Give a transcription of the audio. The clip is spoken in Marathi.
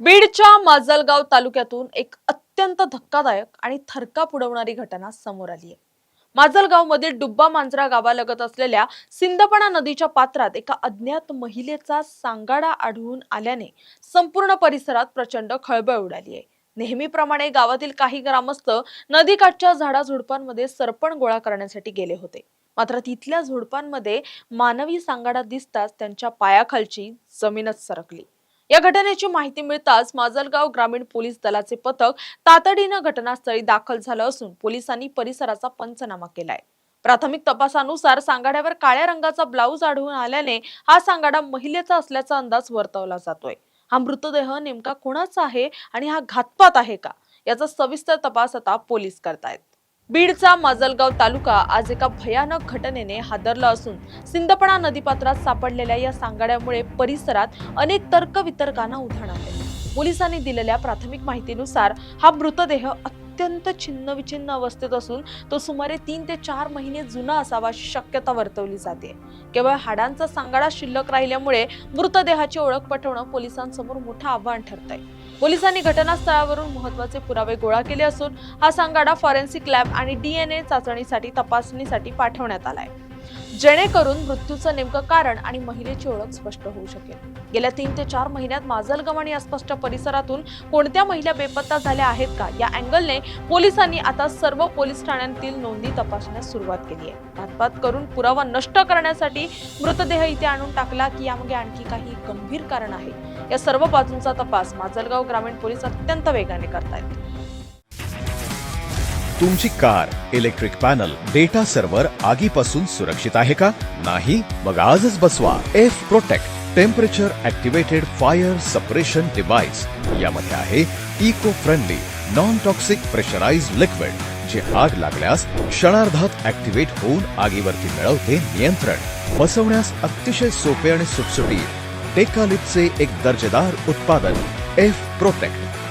बीडच्या माजलगाव तालुक्यातून एक अत्यंत धक्कादायक आणि थरकाप उडवणारी घटना समोर आली आहे। माजलगावमधील डुब्बा मांजरा गावालगत असलेल्या सिंदपणा नदीच्या पात्रात एका अज्ञात महिलेचा सांगाडा आढळून आल्याने संपूर्ण परिसरात प्रचंड खळबळ उडाली आहे। नेहमीप्रमाणे गावातील काही ग्रामस्थ नदीकाठच्या झाडाझुडपांमध्ये सरपण गोळा करण्यासाठी गेले होते, मात्र तिथल्या झुडपांमध्ये मानवी सांगाडा दिसताच त्यांच्या पायाखालची जमीनच सरकली। या घटनेची माहिती मिळताच माजलगाव ग्रामीण पोलीस दलाचे पथक तातडीने घटनास्थळी दाखल झालं असून पोलिसांनी परिसराचा पंचनामा केलाय। प्राथमिक तपासानुसार सांगाड्यावर काळ्या रंगाचा ब्लाऊज आढळून आल्याने हा सांगाडा महिलेचा असल्याचा अंदाज वर्तवला जातोय। हा मृतदेह नेमका कोणाचा आहे आणि हा घातपात आहे का, याचा सविस्तर तपास आता पोलीस करतायत। बीडचा माजलगाव तालुका आज एका भयानक घटनेने हादरला असून सिंदपणा नदीपात्रात सापडलेल्या या सांगाड्यामुळे परिसरात अनेक तर्कवितर्कांना उधाण आहे। पोलिसांनी दिलेल्या प्राथमिक माहितीनुसार हा मृतदेह अत्यंत छिन्नविछिन्न अवस्थेत असून तो सुमारे 3 ते 4 महिने जुना असावा अशी शक्यता वर्तवली जाते। केवळ हाडांचा सांगाडा शिल्लक राहिल्यामुळे मृतदेहाची ओळख पटवणं पोलिसांसमोर मोठं आव्हान ठरतंय। पोलिसांनी घटनास्थळावरून महत्त्वाचे पुरावे गोळा केले असून हा सांगाडा फॉरेन्सिक लॅब आणि DNA चाचणीसाठी तपासणीसाठी पाठवण्यात आलाय, जेणेकरून मृत्यूचं नेमकं कारण आणि महिलेची ओळख स्पष्ट होऊ शकेल। गेल्या 3 ते 4 महिन्यात माजलगाव आणि आसपासच्या परिसरातून कोणत्या महिला बेपत्ता झाल्या आहेत का, या अँगलने पोलिसांनी आता सर्व पोलीस ठाण्यांतील नोंदी तपासण्यास सुरुवात केली आहे। घातपात करून पुरावा नष्ट करण्यासाठी मृतदेह इथे आणून टाकला की यामागे आणखी काही गंभीर कारण आहे, या सर्व बाजूंचा तपास माजलगाव ग्रामीण पोलीस अत्यंत वेगाने करतायत। तुमची car, electric panel, data server आगीपासून सुरक्षित आहे का? नाही? मग आजच बसवा F protect temperature activated fire suppression device. यामध्ये आहे eco friendly non toxic pressurised liquid, जे आग लागल्यास क्षणार्धात ऍक्टिव्हेट होऊन आगीवरती मिळवते नियंत्रण। बसवण्यास अतिशय सोपे आणि सुटसुटीत टेकालिपचे एक दर्जेदार उत्पादन एफ प्रोटेक्ट।